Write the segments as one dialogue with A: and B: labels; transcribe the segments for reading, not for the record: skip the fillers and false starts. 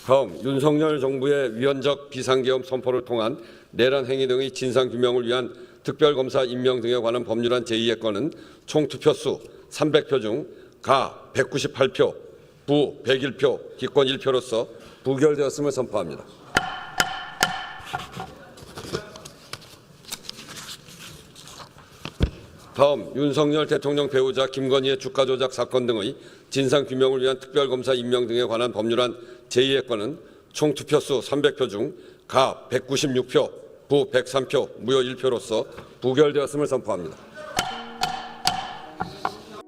A: 다음 윤석열 정부의 위헌적 비상계엄 선포를 통한 내란 행위 등의 진상규명을 위한 특별검사 임명 등에 관한 법률안 제2의 건은 총 투표수 300표 중 가 198표, 부 101표, 기권 1표로서 부결되었음을 선포합니다. 다음 윤석열 대통령 배우자 김건희의 주가 조작 사건 등의 진상규명을 위한 특별검사 임명 등에 관한 법률안 제2의 건은 총 투표수 300표 중 가 196표, 부 103표, 무효 1표로서 부결되었음을 선포합니다.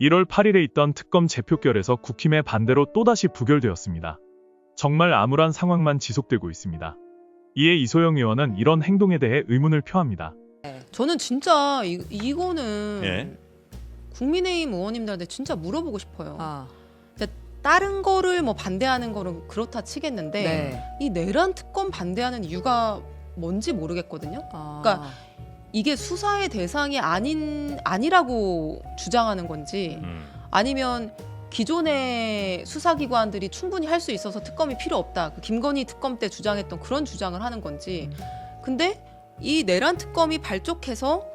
B: 1월 8일에 있던 특검 재표결에서 국힘의 반대로 또다시 부결되었습니다. 정말 암울한 상황만 지속되고 있습니다. 이에 이소영 의원은 이런 행동에 대해 의문을 표합니다.
C: 저는 진짜 이거는
D: 예.
C: 국민의힘 의원님들한테 진짜 물어보고 싶어요.
E: 아,
C: 다른 거를 뭐 반대하는 거는 그렇다 치겠는데
E: 네.
C: 이 내란 특검 반대하는 이유가 뭔지 모르겠거든요. 그러니까 이게 수사의 대상이 아니라고 주장하는 건지 아니면 기존의 수사기관들이 충분히 할 수 있어서 특검이 필요 없다. 그 김건희 특검 때 주장했던 그런 주장을 하는 건지. 근데 이 내란 특검이 발족해서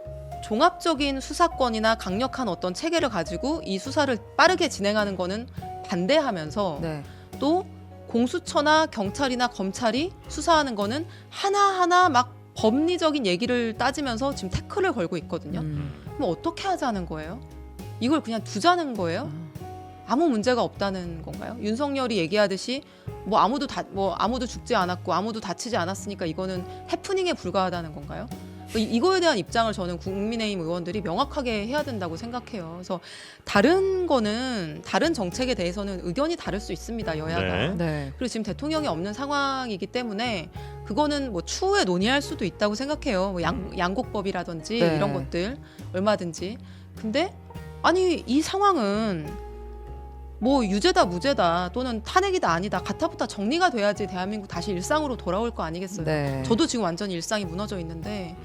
C: 종합적인 수사권이나 강력한 어떤 체계를 가지고 이 수사를 빠르게 진행하는 거는 반대하면서
E: 네.
C: 또 공수처나 경찰이나 검찰이 수사하는 거는 하나하나 막 법리적인 얘기를 따지면서 지금 태클을 걸고 있거든요. 그럼 어떻게 하자는 거예요? 이걸 그냥 두자는 거예요? 아무 문제가 없다는 건가요? 윤석열이 얘기하듯이 뭐 아무도 죽지 않았고 아무도 다치지 않았으니까 이거는 해프닝에 불과하다는 건가요? 이거에 대한 입장을 저는 국민의힘 의원들이 명확하게 해야 된다고 생각해요. 그래서 다른 정책에 대해서는 의견이 다를 수 있습니다, 여야가.
D: 네.
E: 네.
C: 그리고 지금 대통령이 없는 상황이기 때문에 그거는 뭐 추후에 논의할 수도 있다고 생각해요. 뭐 양곡법이라든지
E: 네.
C: 이런 것들 얼마든지. 근데 아니 이 상황은 뭐 유죄다 무죄다 또는 탄핵이다 아니다 가타부타 정리가 돼야지 대한민국 다시 일상으로 돌아올 거 아니겠어요.
E: 네.
C: 저도 지금 완전히 일상이 무너져 있는데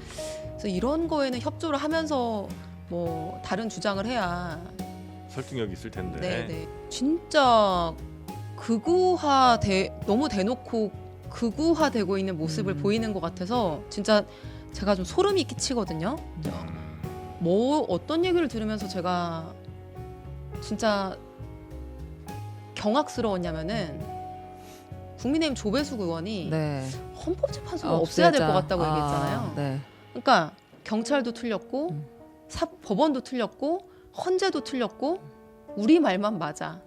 C: 그래서 이런 거에는 협조를 하면서 뭐 다른 주장을 해야
D: 설득력 있을 텐데.
C: 네네 진짜 너무 대놓고 극우화되고 있는 모습을 보이는 것 같아서 진짜 제가 좀 소름이 끼치거든요. 뭐 어떤 얘기를 들으면서 제가 진짜 경악스러웠냐면은 국민의힘 조배숙 의원이
E: 네.
C: 헌법재판소가 없애야 될 것 같다고 얘기했잖아요.
E: 네.
C: 그러니까 경찰도 틀렸고 법원도 틀렸고 헌재도 틀렸고 우리 말만 맞아.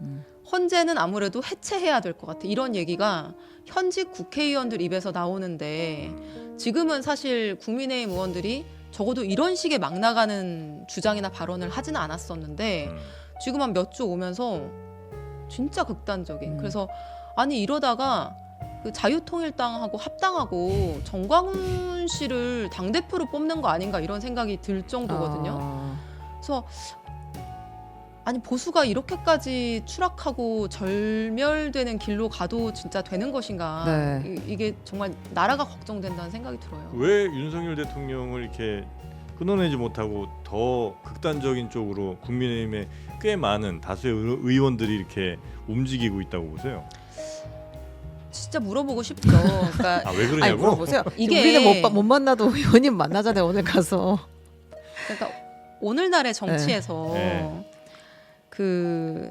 C: 헌재는 아무래도 해체해야 될 것 같아. 이런 얘기가 현직 국회의원들 입에서 나오는데 지금은 사실 국민의힘 의원들이 적어도 이런 식의 막 나가는 주장이나 발언을 하지는 않았었는데 지금 한 몇 주 오면서 진짜 극단적인. 그래서 아니 이러다가 그 자유통일당하고 합당하고 정광훈 씨를 당대표로 뽑는 거 아닌가 이런 생각이 들 정도거든요. 그래서 아니 보수가 이렇게까지 추락하고 절멸되는 길로 가도 진짜 되는 것인가.
E: 네.
C: 이게 정말 나라가 걱정된다는 생각이 들어요.
D: 왜 윤석열 대통령을 이렇게 끊어내지 못하고 더 극단적인 쪽으로 국민의힘의 꽤 많은 다수의 의원들이 이렇게 움직이고 있다고 보세요?
C: 진짜 물어보고 싶죠. 그러니까
D: 아, 왜
E: 아니
D: 그러냐고?
E: 물어보세요.
C: 이게-
E: 우리는 못 만나도 의원님 만나잖아요. 오늘 가서.
C: 그러니까 오늘날의 정치에서
D: 네.
C: 그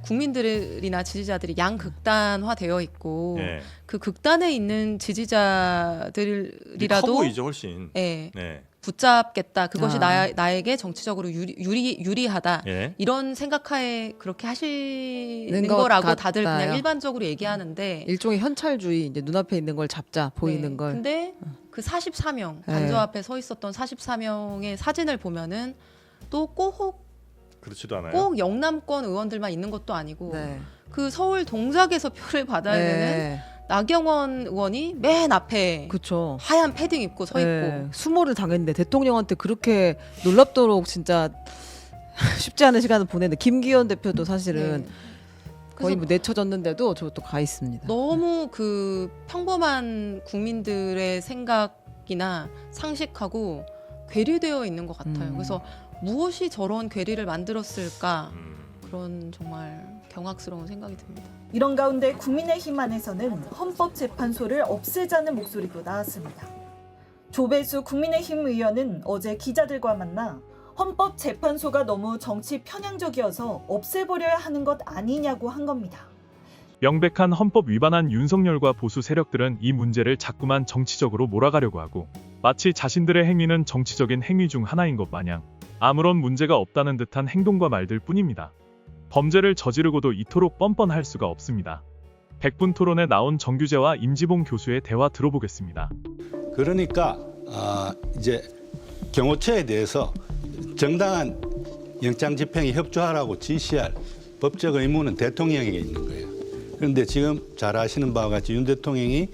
C: 국민들이나 지지자들이 양극단화되어 있고
D: 네.
C: 그 극단에 있는
D: 커
C: 지지자들이라도
D: 보이죠 훨씬.
C: 예,
D: 네.
C: 붙잡겠다. 그것이
E: 아.
C: 나에게 정치적으로 유리하다.
D: 예.
C: 이런 생각하에 그렇게 하시는
E: 것
C: 거라고 다들
E: 같아요.
C: 그냥 일반적으로 얘기하는데
E: 일종의 현찰주의 이제 눈앞에 있는 걸 잡자 보이는
C: 네,
E: 걸.
C: 근데 그 44명
E: 네.
C: 단저 앞에 서 있었던 44명의 사진을 보면은 또
D: 그렇지도 않아요.
C: 꼭 영남권 의원들만 있는 것도 아니고
E: 네.
C: 그 서울 동작에서 표를 받아야 되는
E: 네.
C: 나경원 의원이 맨 앞에
E: 그렇죠.
C: 하얀 패딩 입고 서 있고
E: 네. 수모를 당했는데 대통령한테 그렇게 놀랍도록 진짜 쉽지 않은 시간을 보내는 김기현 대표도 사실은
C: 네.
E: 거의
C: 그래서
E: 뭐 내쳐졌는데도 저도 가 있습니다.
C: 너무 그 평범한 국민들의 생각이나 상식하고 괴리되어 있는 것 같아요. 그래서 무엇이 저런 괴리를 만들었을까?
D: 음.
C: 그런 정말 경악스러운 생각이 듭니다.
F: 이런 가운데 국민의힘 안에서는 헌법재판소를 없애자는 목소리도 나왔습니다. 조배수 국민의힘 의원은 어제 기자들과 만나 헌법재판소가 너무 정치 편향적이어서 없애버려야 하는 것 아니냐고 한 겁니다.
B: 명백한 헌법 위반한 윤석열과 보수 세력들은 이 문제를 자꾸만 정치적으로 몰아가려고 하고 마치 자신들의 행위는 정치적인 행위 중 하나인 것 마냥 아무런 문제가 없다는 듯한 행동과 말들 뿐입니다. 범죄를 저지르고도 이토록 뻔뻔할 수가 없습니다. 100분 토론에 나온 정규재와 임지봉 교수의 대화 들어보겠습니다.
G: 그러니까 이제 경호처에 대해서 정당한 영장 집행에 협조하라고 지시할 법적 의무는 대통령에게 있는 거예요. 그런데 지금 잘 아시는 바와 같이 윤 대통령이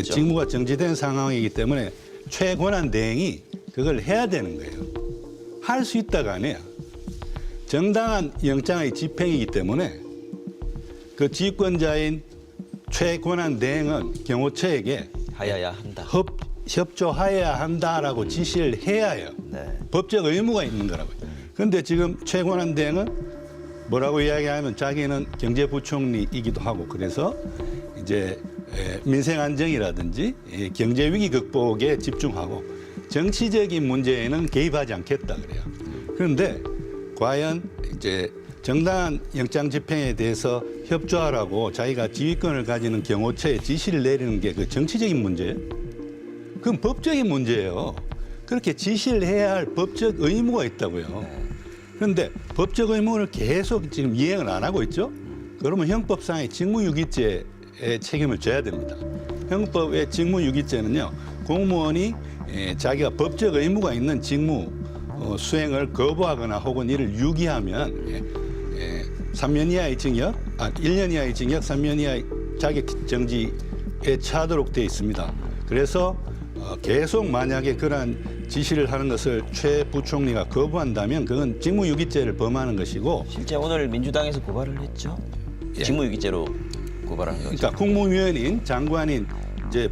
G: 직무가 정지된 상황이기 때문에 최고한 대행이 그걸 해야 되는 거예요. 할 수 있다가 아니야. 정당한 영장의 집행이기 때문에 그 지휘권자인 최고한 대행은 경호처에게
H: 하여야 한다.
G: 협조하여야 한다라고 지시를 해야 해요.
H: 네.
G: 법적 의무가 있는 거라고요. 그런데 지금 최고한 대행은 뭐라고 이야기하면 자기는 경제부총리이기도 하고 그래서 이제 민생 안정이라든지 경제 위기 극복에 집중하고 정치적인 문제에는 개입하지 않겠다 그래요. 그런데 과연 이제 정당한 영장 집행에 대해서 협조하라고 자기가 지휘권을 가지는 경호처에 지시를 내리는 게 그 정치적인 문제예요? 그건 법적인 문제예요. 그렇게 지시를 해야 할 법적 의무가 있다고요. 그런데 법적 의무를 계속 지금 이행을 안 하고 있죠? 그러면 형법상의 직무유기죄의 책임을 져야 됩니다. 형법의 직무유기죄는요, 공무원이 자기가 법적 의무가 있는 직무 수행을 거부하거나 혹은 이를 유기하면 3년 이하의 징역, 1년 이하의 징역, 3년 이하의 자격 정지에 처하도록 되어 있습니다. 그래서 계속 만약에 그러한 지시를 하는 것을 최 부총리가 거부한다면 그건 직무유기죄를 범하는 것이고
H: 실제 오늘 민주당에서 고발을 했죠. 직무유기죄로 고발한 거죠.
G: 그러니까 국무위원인 장관인 이제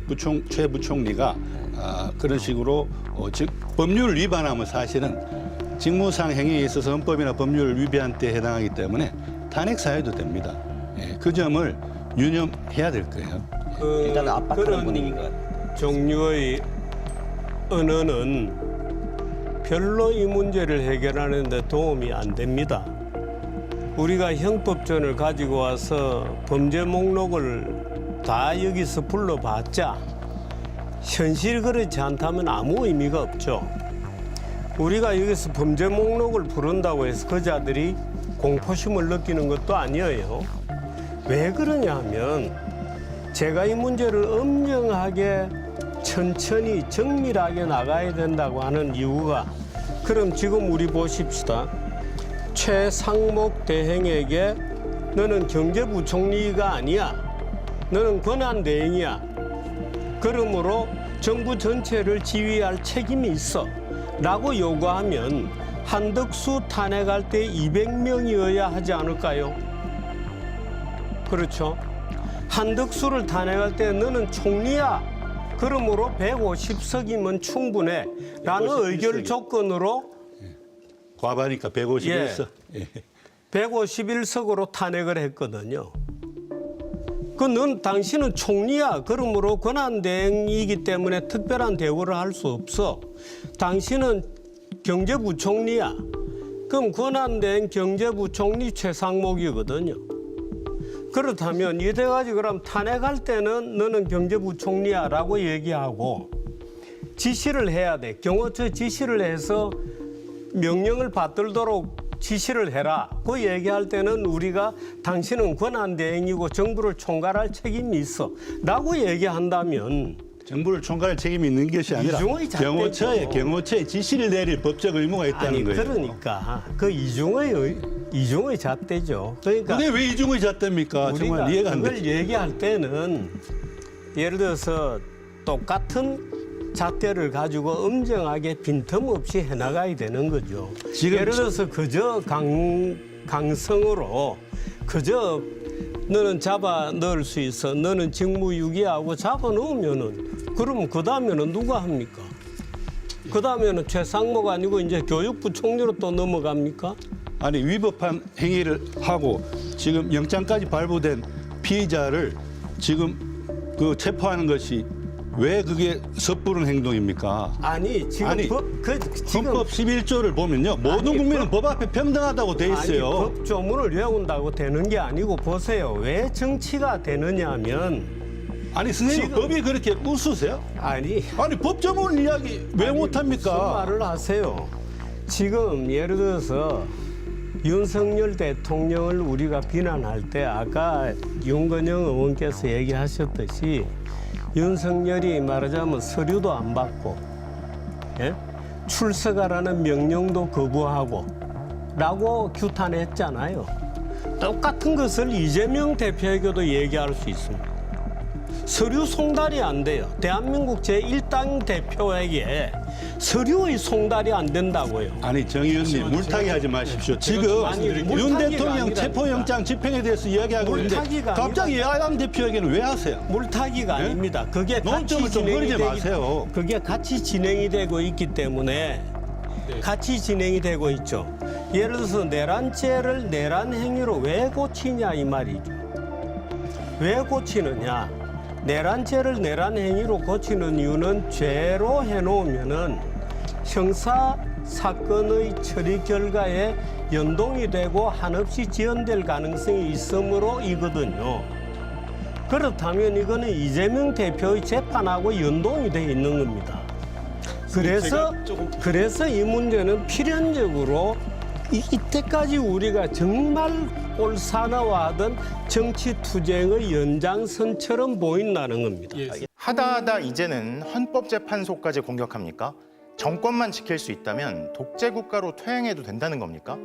G: 최 부총리가 그런 식으로 즉 법률을 위반하면 사실은 직무상 행위에 있어서 헌법이나 법률을 위반한 때 해당하기 때문에 탄핵 사유도 됩니다. 그 점을 유념해야 될 거예요.
H: 일단 압박하는
I: 그런
H: 분위기인 것 같아요.
I: 종류의 언어는 별로 이 문제를 해결하는 데 도움이 안 됩니다. 우리가 형법전을 가지고 와서 범죄 목록을 다 여기서 불러봤자 현실이 그렇지 않다면 아무 의미가 없죠. 우리가 여기서 범죄 목록을 부른다고 해서 그 자들이 공포심을 느끼는 것도 아니에요. 왜 그러냐 하면 제가 이 문제를 엄정하게 천천히 정밀하게 나가야 된다고 하는 이유가 그럼 지금 우리 보십시다. 최상목 대행에게 너는 경제부총리가 아니야. 너는 권한대행이야. 그러므로 정부 전체를 지휘할 책임이 있어. 라고 요구하면 한덕수 탄핵할 때 200명이어야 하지 않을까요? 그렇죠? 한덕수를 탄핵할 때 너는 총리야. 그러므로 150석이면 충분해. 라는
G: 151석이.
I: 의결 조건으로
G: 과반이니까 151석.
I: 151석으로 탄핵을 했거든요. 넌 당신은 총리야. 그러므로 권한대행이기 때문에 특별한 대우를 할 수 없어. 당신은 경제부총리야. 그럼 권한대행 경제부총리 최상목이거든요. 그렇다면 이때까지 그럼 탄핵할 때는 너는 경제부총리야 라고 얘기하고 지시를 해야 돼. 경호처 지시를 해서 명령을 받들도록 지시를 해라. 그 얘기할 때는 우리가 당신은 권한대행이고 정부를 총괄할 책임이 있어. 라고 얘기한다면
G: 정부를 총괄할 책임이 있는 것이 아니라
I: 이중의 잣대죠.
G: 경호처에 지시를 내릴 법적 의무가 있다는
I: 아니
G: 거예요.
I: 그러니까 그 이중의 잣대죠. 그러니까
G: 그게 왜 이중의 잣대입니까? 정말
I: 우리가
G: 이해가 안
I: 그걸
G: 돼.
I: 얘기할 때는 예를 들어서 똑같은 잣대를 가지고 엄정하게 빈틈없이 해나가야 되는 거죠.
G: 지금
I: 예를 들어서 그저 강성으로 그저 너는 잡아 넣을 수 있어. 너는 직무유기하고 잡아 넣으면은 그러면 그 다음에는 누가 합니까? 그 다음에는 최상목 아니고 이제 교육부 총리로 또 넘어갑니까?
G: 아니 위법한 행위를 하고 지금 영장까지 발부된 피의자를 지금 그 체포하는 것이 왜 그게 섣부른 행동입니까?
I: 아니 지금
G: 아니,
I: 지금
G: 헌법 11조를 보면요. 모든
I: 아니,
G: 국민은 법 앞에 평등하다고 돼 있어요.
I: 아니, 법 조문을 외운다고 되는 게 아니고 보세요. 왜 정치가 되느냐면
G: 아니 선생님
I: 지금-
G: 법이 그렇게 우스세요?
I: 아니
G: 법 조문 이야기 왜
I: 무슨
G: 못합니까?
I: 말을 하세요. 지금 예를 들어서 윤석열 대통령을 우리가 비난할 때 아까 윤건영 의원께서 얘기하셨듯이 윤석열이 말하자면 서류도 안 받고 예? 출석하라는 명령도 거부하고 라고 규탄했잖아요. 똑같은 것을 이재명 대표에게도 얘기할 수 있습니다. 서류 송달이 안 돼요. 대한민국 제1당 대표에게 서류의 송달이 안 된다고요.
G: 아니 정 의원님 물타기 하지 마십시오. 지금
I: 아니,
G: 윤
I: 물타기가
G: 대통령
I: 아니라니까.
G: 체포영장 집행에 대해서 이야기하고 있는데
I: 물타기가
G: 갑자기 야당 대표에게는 왜 하세요?
I: 물타기가
G: 예?
I: 아닙니다. 그게 같이
G: 논점을 좀
I: 진행이
G: 흐리지
I: 되기
G: 마세요.
I: 그게 같이 진행이 되고 있기 때문에 같이 진행이 되고 있죠. 예를 들어서 내란죄를 내란 행위로 왜 고치냐 이 말이죠. 왜 고치느냐? 내란죄를 내란 행위로 고치는 이유는 죄로 해놓으면은 형사 사건의 처리 결과에 연동이 되고 한없이 지연될 가능성이 있으므로이거든요. 그렇다면 이거는 이재명 대표의 재판하고 연동이 돼 있는 겁니다. 그래서 이 문제는 필연적으로 이때까지 우리가 정말 꼴사나워하던 정치 투쟁의 연장선처럼 보인다는 겁니다.
J: 하다하다 이제는 헌법재판소까지 공격합니까? 정권만 지킬 수 있다면 독재 국가로 퇴행해도 된다는 겁니까?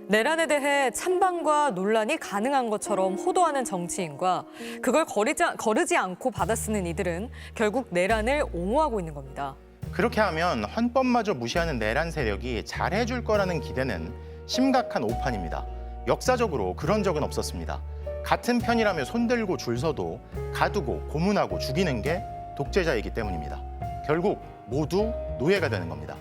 K: 내란에 대해 찬반과 논란이 가능한 것처럼 호도하는 정치인과 그걸 거르지 않고 받아쓰는 이들은 결국 내란을 옹호하고 있는 겁니다.
J: 그렇게 하면 헌법마저 무시하는 내란 세력이 잘해줄 거라는 기대는 심각한 오판입니다. 역사적으로 그런 적은 없었습니다. 같은 편이라며 손들고 줄 서도 가두고 고문하고 죽이는 게 독재자이기 때문입니다. 결국 모두 노예가 되는 겁니다.